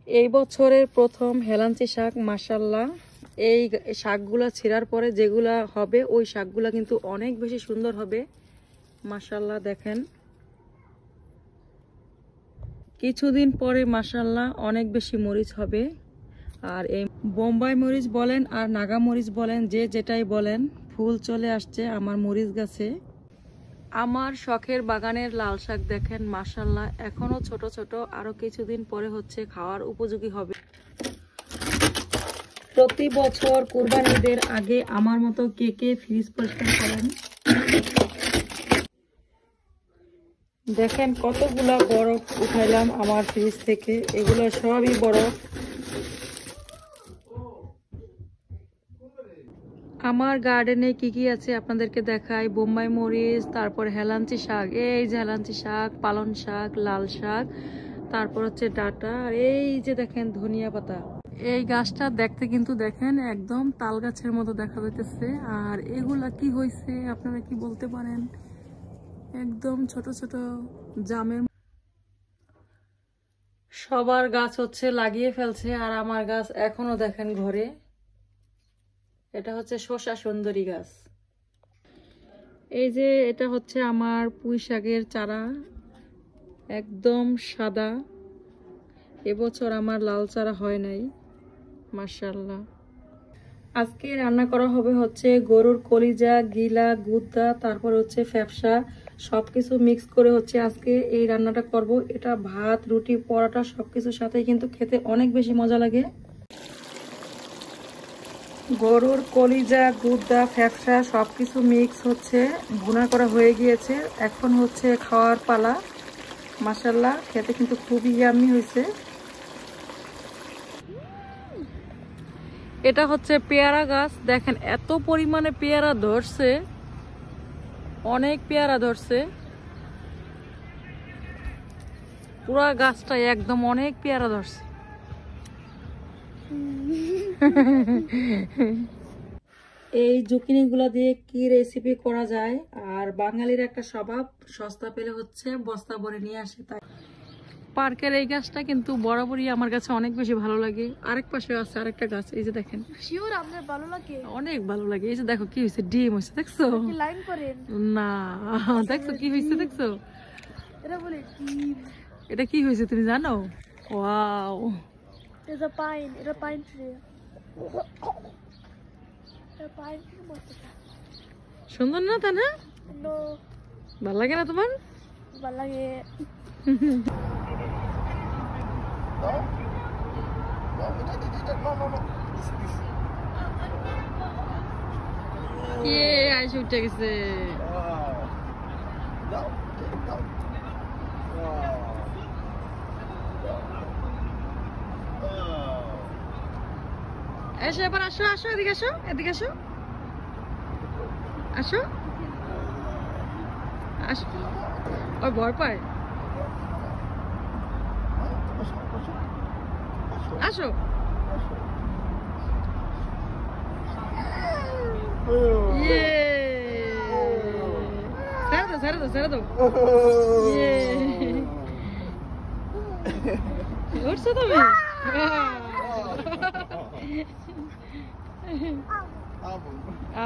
এই বছরের প্রথম হেলাঞ্চি শাক, মাশাআল্লাহ। এই শাকগুলা ছিঁড়ার পরে যেগুলা হবে ওই শাকগুলা কিন্তু অনেক বেশি সুন্দর হবে, মাশাআল্লাহ। দেখেন কিছুদিন পরে মাশাআল্লাহ অনেক বেশি মরিচ হবে। আর এই বোম্বাই মরিচ বলেন আর নাগা মরিচ বলেন, যে যেটাই বলেন, ফুল চলে আসছে আমার মরিচ গাছে। আমার শখের বাগানের লাল শাক দেখেন মাশাআল্লাহ, এখনো ছোট ছোট, আরো কিছুদিন পরে হচ্ছে খাওয়ার উপযোগী হবে। প্রতি বছর কুরবানি ঈদের আগে আমার মতো কে কে ফ্রিজ পরিষ্কার করেন? দেখেন কতগুলা বরফ উঠাইলাম আমার ফ্রিজ থেকে, এগুলো সবই বরফ। আমার গার্ডেনে কি কি আছে আপনাদেরকে দেখাই। বোম্বাই মরিচ, তারপর হেলাঞ্চি শাক, এই যে হেলাঞ্চি শাক, পালং শাক, লাল শাক, তারপর হচ্ছে ডাঁটা, আর এই যে দেখেন ধনিয়া পাতা। এই গাছটা দেখতে কিন্তু দেখেন একদম তাল গাছের মতো দেখা যাইতেছে। আর এগুলা কি হয়েছে আপনারা কি বলতে পারেন? একদম ছোট ছোট জামের। সবার গাছ হচ্ছে লাগিয়ে ফেলছে, আর আমার গাছ এখনো দেখেন ঘরে। এটা হচ্ছে শসা সুন্দরী গাছ। এই যে এটা হচ্ছে আমার পুঁই শাকের চারা, একদম সাদা। এবছর আমার লাল চারা হয় নাই, মাশাআল্লাহ। আজকে রান্না করা হবে হচ্ছে গরুর কলিজা, গিলা, গুদ্দা, তারপর হচ্ছে ফ্যাপসা, সবকিছু মিক্স করে হচ্ছে আজকে এই রান্নাটা করব। এটা ভাত, রুটি, পরোটা সবকিছুর সাথে কিন্তু খেতে অনেক বেশি মজা লাগে। গরুর কলিজা, গুদ্দা, ফ্যাপসা সবকিছু মিক্স হচ্ছে ভুনা করা হয়ে গিয়েছে, এখন হচ্ছে খাওয়ার পালা। মাশাআল্লাহ খেতে কিন্তু খুবই ইয়াম্মি হয়েছে। এটা হচ্ছে পেয়ারা গাছ, দেখেন এত পরিমাণে পেয়ারা ধরছে, অনেক পেয়ারা ধরছে। পুরা গাছটা একদম অনেক পেয়ারা ধরছে। এই জুকিনিগুলা দিয়ে কি রেসিপি করা যায়? আর বাঙালির একটা স্বভাব, সস্তা পেলে হচ্ছে বস্তা ভরে নিয়ে আসে। তাই পার্কের এই গাছটা কিন্তু বরাবরই আমার কাছে অনেক বেশি ভালো লাগে। আরেক পাশে আছে আরেকটা গাছ, এই যে দেখেন। শিওর আপনার ভালো লাগে? অনেক ভালো লাগে। এই যে দেখো কি হয়েছে, ডিম হয়েছে, দেখছো? লাইন করেন না, দেখছো কি হয়েছে, দেখছো? এটা বলে ডিম। এটা কি হয়েছে তুমি জানো? ওয়াও, এটা পাইন, এটা পাইন ট্রি। এটা পাইন ট্রি মতটা সুন্দর না? তা না? নো, ভালো লাগে না তোমার? ভালো লাগে। কে আইসে উঠে গেছে? এসো এবার, আসো আসো, এদিকে আসো, এদিকে আসো, আসো আসো। ওই ভয় পায়। আসো। ছেড়ে দাও, ছেড়ে দাও। উঠছো তুমি?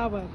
আবার